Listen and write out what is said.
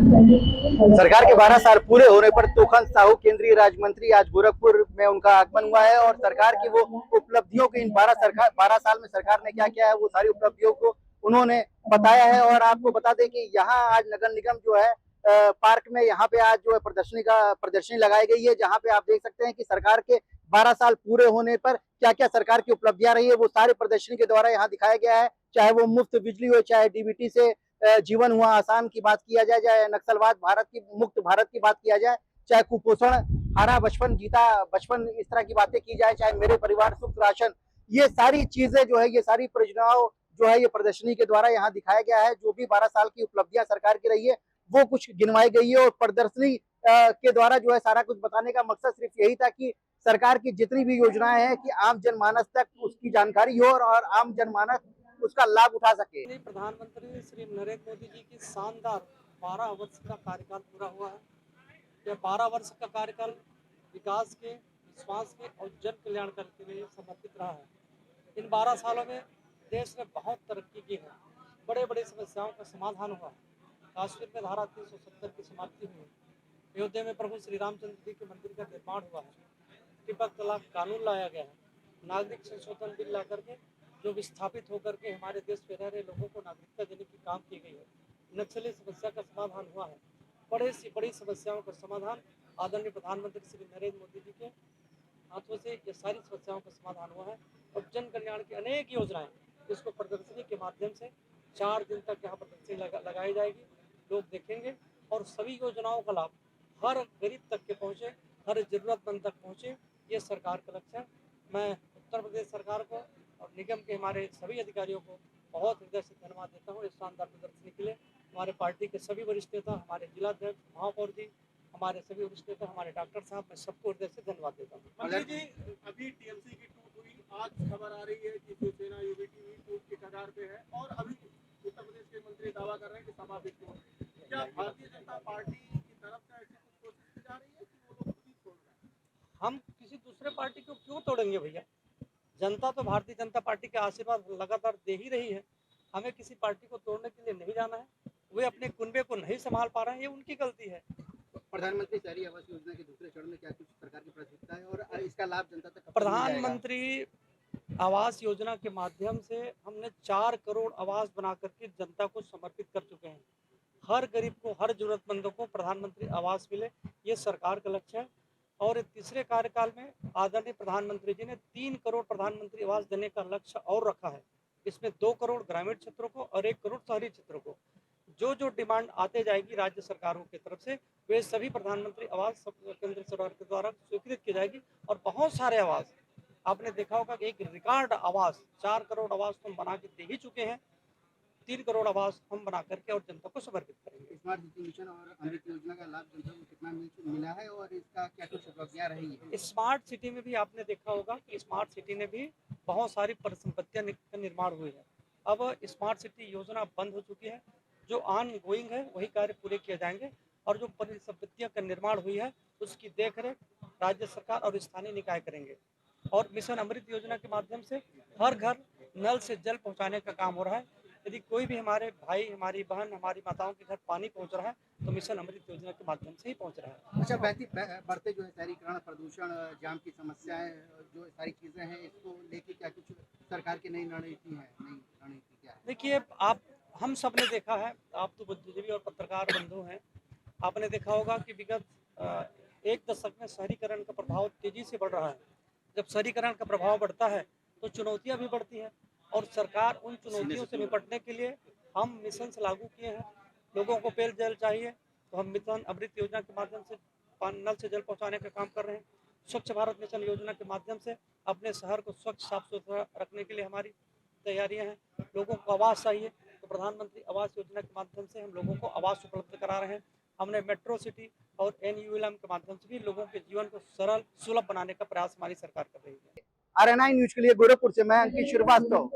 सरकार के 12 साल पूरे होने पर तोखन साहू केंद्रीय राज्य मंत्री आज गोरखपुर में उनका आगमन हुआ है और सरकार की वो उपलब्धियों की इन 12 साल में सरकार ने क्या किया है वो सारी उपलब्धियों को उन्होंने बताया है। और आपको बता दें कि यहाँ आज नगर निगम जो है पार्क में यहाँ पे आज जो है प्रदर्शनी लगाई गई है, जहाँ पे आप देख सकते हैं कि सरकार के 12 साल पूरे होने पर क्या क्या सरकार की उपलब्धियां रही है वो सारे प्रदर्शनी के द्वारा यहाँ दिखाया गया है। चाहे वो मुफ्त बिजली हो, चाहे डीबीटी से जीवन हुआ आसान की बात किया जाए, चाहे नक्सलवाद भारत की मुक्त भारत की बात किया जाए, चाहे कुपोषण हरा बचपन जीता बचपन इस तरह की बातें की जाए, चाहे मेरे परिवार सुख राशन, ये सारी चीजें जो है ये सारी परियोजनाओं जो है ये प्रदर्शनी के द्वारा यहाँ दिखाया गया है। जो भी 12 साल की उपलब्धियां सरकार की रही है वो कुछ गिनवाई गई है और प्रदर्शनी के द्वारा जो है सारा कुछ बताने का मकसद सिर्फ यही था कि सरकार की जितनी भी योजनाएं हैं कि आम जनमानस तक उसकी जानकारी हो और आम जनमानस उसका लाभ उठा सके। प्रधानमंत्री श्री नरेंद्र मोदी जी की शानदार 12 वर्ष का कार्यकाल पूरा हुआ है। यह 12 वर्ष का कार्यकाल विकास के, विश्वास के और जन कल्याण के लिए समर्पित रहा है। इन 12 सालों में देश ने बहुत तरक्की की है। बड़े बड़े समस्याओं का समाधान हुआ है। काश्मीर में धारा 370 की समाप्ति हुई। अयोध्या में प्रभु श्री रामचंद्र जी के मंदिर का निर्माण हुआ है। ट्रिपल तलाक कानून लाया गया है। नागरिक संशोधन बिल ला करके जो विस्थापित होकर के हमारे देश में रह रहे लोगों को नागरिकता देने की काम की गई है। नक्सली समस्या का समाधान हुआ है। बड़े सी बड़ी समस्याओं का समाधान आदरणीय प्रधानमंत्री श्री नरेंद्र मोदी जी के हाथों से ये सारी समस्याओं का समाधान हुआ है। और जन कल्याण की अनेक योजनाएं इसको प्रदर्शनी के माध्यम से 4 दिन तक यहाँ प्रदर्शनी लगाई जाएगी। लोग देखेंगे और सभी योजनाओं का लाभ हर गरीब तक के पहुँचे, हर जरूरतमंद तक पहुँचे, ये सरकार का लक्ष्य है। मैं उत्तर प्रदेश सरकार को और निगम के हमारे सभी अधिकारियों को बहुत हृदय से धन्यवाद देता हूँ इस शानदार प्रदर्शनी के लिए। हमारे पार्टी के सभी वरिष्ठ नेता, हमारे जिलाध्यक्ष, महापौर जी, हमारे सभी वरिष्ठ नेता, हमारे डॉक्टर साहब, मैं सबको हृदय से धन्यवाद देता हूँ। मंत्री जी, अभी टीएमसी की टूट हुई, आज खबर आ रही है कि शिवसेना यूबीटी भी टूट की कगार पे है और अभी उत्तर प्रदेश के मंत्री दावा कर रहे हैं कि समावेश हो रही है। क्या भारतीय जनता पार्टी की तरफ से ऐसी कुछ कोशिश की जा रही है कि वो लोग खुद ही छोड़ रहे हैं? हम किसी दूसरे पार्टी को क्यों तोड़ेंगे भैया? जनता तो भारतीय जनता पार्टी के आशीर्वाद लगातार दे ही रही है। हमें किसी पार्टी को तोड़ने के लिए नहीं जाना है। वे अपने कुनबे को नहीं संभाल पा रहे हैं, ये उनकी गलती है। प्रधानमंत्री शहरी आवास योजना के दूसरे चरण में क्या कुछ सरकार की प्राथमिकता है और इसका लाभ जनता तक कब तक मिल जाएगा? प्रधानमंत्री आवास योजना के माध्यम से हमने 4 करोड़ आवास बना करके जनता को समर्पित कर चुके हैं। हर गरीब को, हर जरूरतमंदों को प्रधानमंत्री आवास मिले, ये सरकार का लक्ष्य है। और तीसरे कार्यकाल में आदरणीय प्रधानमंत्री जी ने 3 करोड़ प्रधानमंत्री आवास देने का लक्ष्य और रखा है। इसमें 2 करोड़ ग्रामीण क्षेत्रों को और 1 करोड़ शहरी क्षेत्रों को। जो जो डिमांड आते जाएगी राज्य सरकारों की तरफ से, वे सभी प्रधानमंत्री आवास केंद्र सरकार के द्वारा स्वीकृत की जाएगी। और बहुत सारे आवास आपने देखा होगा कि एक रिकॉर्ड आवास 4 करोड़ आवास तो हम बना के दे ही चुके हैं। 3 करोड़ आवास हम बना करके और जनता को समर्पित करेंगे। स्मार्ट सिटी मिशन और अमृत योजना का लाभ जनता को कितना मिला है और इसका क्या कुछ उपलब्धियां रही है? स्मार्ट सिटी में भी आपने देखा होगा कि स्मार्ट सिटी ने भी बहुत सारी परिसंपत्तियां का निर्माण हुई है। अब स्मार्ट सिटी योजना बंद हो चुकी है। जो ऑन गोइंग है वही कार्य पूरे किए जाएंगे। और जो परिसंपत्तियों का निर्माण हुई है उसकी देखरेख राज्य सरकार और स्थानीय निकाय करेंगे। और मिशन अमृत योजना के माध्यम से हर घर नल से जल पहुंचाने का काम हो रहा है। यदि कोई भी हमारे भाई, हमारी बहन, हमारी माताओं के घर पानी पहुंच रहा है तो मिशन अमृत योजना के माध्यम से ही पहुंच रहा है। अच्छा, बढ़ते जो है शहरीकरण, प्रदूषण, जाम की समस्याएं, जो सारी चीजें हैं इसको लेके क्या कुछ सरकार की नई रणनीति है? नई रणनीति क्या है? देखिए, आप हम सब ने देखा है, आप तो बुद्धिजीवी और पत्रकार बंधु हैं। आपने देखा होगा कि विगत 1 दशक में शहरीकरण का प्रभाव तेजी से बढ़ रहा है। जब शहरीकरण का प्रभाव बढ़ता है तो चुनौतियां भी बढ़ती हैं। और सरकार उन चुनौतियों से निपटने के लिए हम मिशन लागू किए हैं। लोगों को पेयजल चाहिए तो हम मिशन अमृत योजना के माध्यम से नल से जल पहुंचाने का काम कर रहे हैं। स्वच्छ भारत मिशन योजना के माध्यम से अपने शहर को स्वच्छ, साफ सुथरा रखने के लिए हमारी तैयारियां हैं। लोगों को आवास चाहिए तो प्रधानमंत्री आवास योजना के माध्यम से हम लोगों को आवास उपलब्ध करा रहे हैं। हमने मेट्रो सिटी और NULM के माध्यम से भी लोगों के जीवन को सरल, सुलभ बनाने का प्रयास हमारी सरकार कर रही है। RNI न्यूज के लिए गोरखपुर से मैं अंकित श्रीवास्तव।